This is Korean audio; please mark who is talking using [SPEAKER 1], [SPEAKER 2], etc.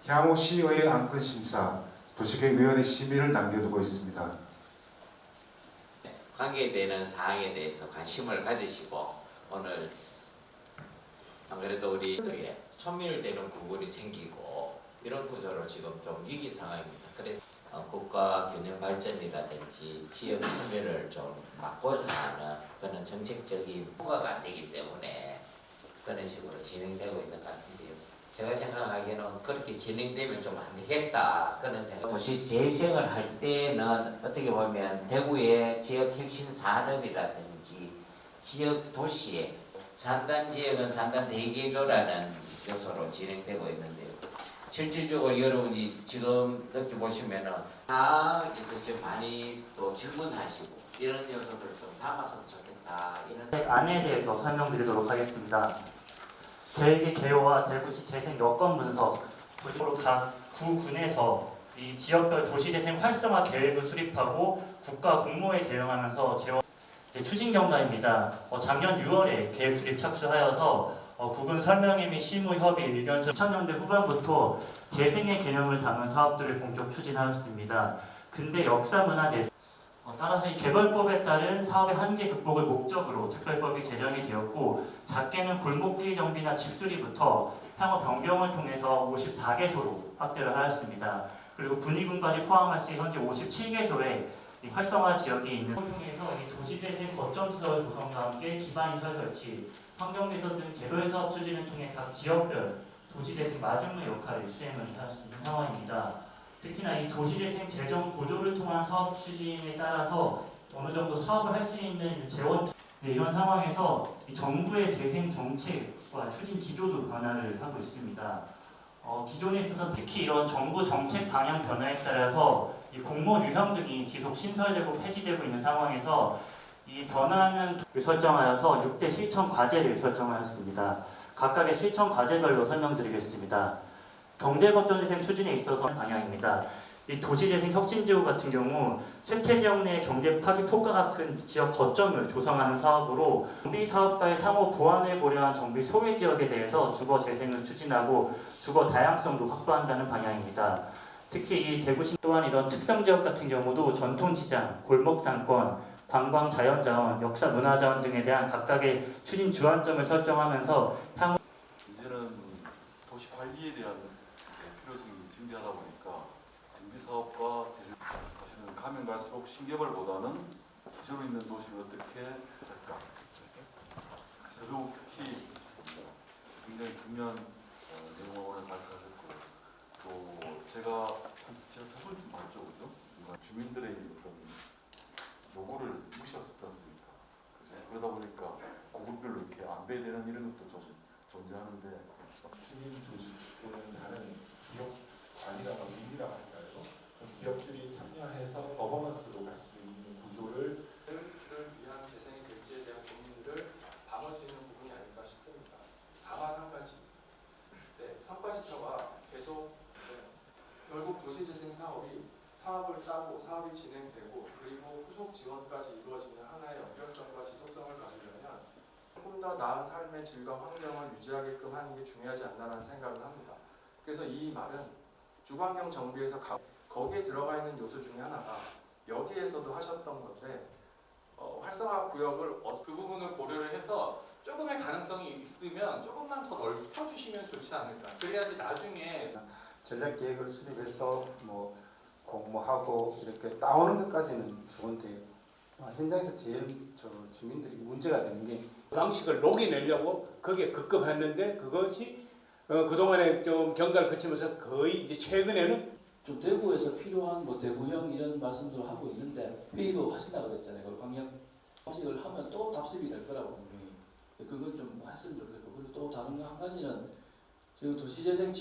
[SPEAKER 1] 향후시의회 안건심사, 도시계획위원회 심의를 남겨두고 있습니다.
[SPEAKER 2] 관계되는 사항에 대해서 관심을 가지시고 오늘 아무래도 우리 또에 소멸되는 구분이 생기고 이런 구조로 지금 좀 위기 상황입니다. 그래서 국가 균형 발전이라든지 지역 소멸을 좀 막고자 하는 그런 정책적인 통과가 안 되기 때문에 그런 식으로 진행되고 있는 것 같은데요. 제가 생각하기에는 그렇게 진행되면 좀 안 되겠다 그런 생각. 도시 재생을 할 때는 어떻게 보면 대구의 지역 혁신 산업이라든지 지역 도시에 산단 지역은 산단 대개조라는 요소로 진행되고 있는데요. 실질적으로 여러분이 지금 이렇게 보시면은 다 있으시면 많이 또 질문하시고 이런 요소들을 좀 담았으면 좋겠다. 이런
[SPEAKER 3] 안에 대해서 설명드리도록 하겠습니다. 계획의 개요와 대구시 재생 여건 분석, 도시로 각 구군에서 이 지역별 도시재생 활성화 계획을 수립하고 국가 공모에 대응하면서 추진 경과입니다. 작년 6월에 계획 수립 착수하여서 구군 설명회 및 실무 협의 의견 2000년대 후반부터 재생의 개념을 담은 사업들을 본격 추진하였습니다. 근대 역사 문화 재생 따라서 이 개발법에 따른 사업의 한계 극복을 목적으로 특별법이 제정이 되었고 작게는 골목길 정비나 집수리부터 향후 변경을 통해서 54개소로 확대를 하였습니다. 그리고 군의군까지 포함할 시 현재 57개소의 활성화 지역이 있는 통해서 이 도시재생 거점시설 조성과 함께 기반시설 설치, 환경개선 등 개별 사업 추진을 통해 각 지역별 도시재생 마중물 역할을 수행을 하였는 상황입니다. 특히나 이 도시재생 재정 보조를 통한 사업 추진에 따라서 어느 정도 사업을 할 수 있는 재원 이런 상황에서 이 정부의 재생 정책과 추진 기조도 변화를 하고 있습니다. 기존에 있어서 특히 이런 정부 정책 방향 변화에 따라서 이 공모 유형 등이 계속 신설되고 폐지되고 있는 상황에서 이 변화는 설정하여서 6대 실천 과제를 설정하였습니다. 각각의 실천 과제별로 설명드리겠습니다. 경제거점재생 추진에 있어서 방향입니다. 이 도시재생 혁신지구 같은 경우 쇠퇴지역 내 경제 파급 효과가 큰 지역 거점을 조성하는 사업으로 정비 사업과의 상호 보완을 고려한 정비 소외 지역에 대해서 주거 재생을 추진하고 주거 다양성도 확보한다는 방향입니다. 특히 이 대구시 또한 이런 특성 지역 같은 경우도 전통시장, 골목상권, 관광 자연자원, 역사 문화자원 등에 대한 각각의 추진 주안점을 설정하면서 향후
[SPEAKER 4] 이제는 도시 관리에 대한 필요성이 증대하다 보니까 정비 사업과 사실은 가면 갈수록 신개발보다는 기존에 있는 도시를 어떻게 할까. 더더욱 특히 굉장히 중요한 내용을 오늘 발표하셨고 또 제가 두 번쯤 봤죠, 그죠? 주민들의 어떤 요구를 무시할 수 없지 않습니까? 그러다 보니까 구급별로 이렇게 안배되는 이런 것도 좀 존재하는데
[SPEAKER 5] 주민 조직 또는 다른 기업 관이라고 민이라고 할까요? 기업들이 참여해서 거버넌스로 갈 수 있는 구조를
[SPEAKER 6] 위한 재생의 결제에 대한 고민들을 담을 수 있는 부분이 아닐까 싶습니다. 다만 한 가지, 성과지표가 계속 결국 도시재생 사업을 따고 사업이 진행되고 그리고 후속 지원까지 이루어지는 하나의 연결성과 지속성을 가지려면 조금 더 나은 삶의 질과 환경을 유지하게끔 하는 게 중요하지 않나라는 생각을 합니다. 그래서 이 말은 주거환경 정비에서 거기에 들어가 있는 요소 중에 하나가 여기에서도 하셨던 건데 활성화 구역을
[SPEAKER 7] 그 부분을 고려를 해서 조금의 가능성이 있으면 조금만 더 넓혀주시면 좋지 않을까. 그래야지 나중에
[SPEAKER 8] 전략 계획을 수립해서 공모하고 이렇게 따오는 것까지는 좋은데 현장에서 제일 주민들이 문제가 되는 게
[SPEAKER 9] 방식을 녹여내려고 거기에 급급했는데 그것이 그동안에 좀 경과를 거치면서 거의 이제 최근에는
[SPEAKER 10] 좀 대구에서 필요한 대구형 이런 말씀도 하고 있는데 회의도 하신다 그랬잖아요. 그 광역 방식을 하면 또 답습이 될 거라고 분명히 그건 좀 했으면 좋겠고 그리고 또 다른 거 한 가지는 지금 도시재생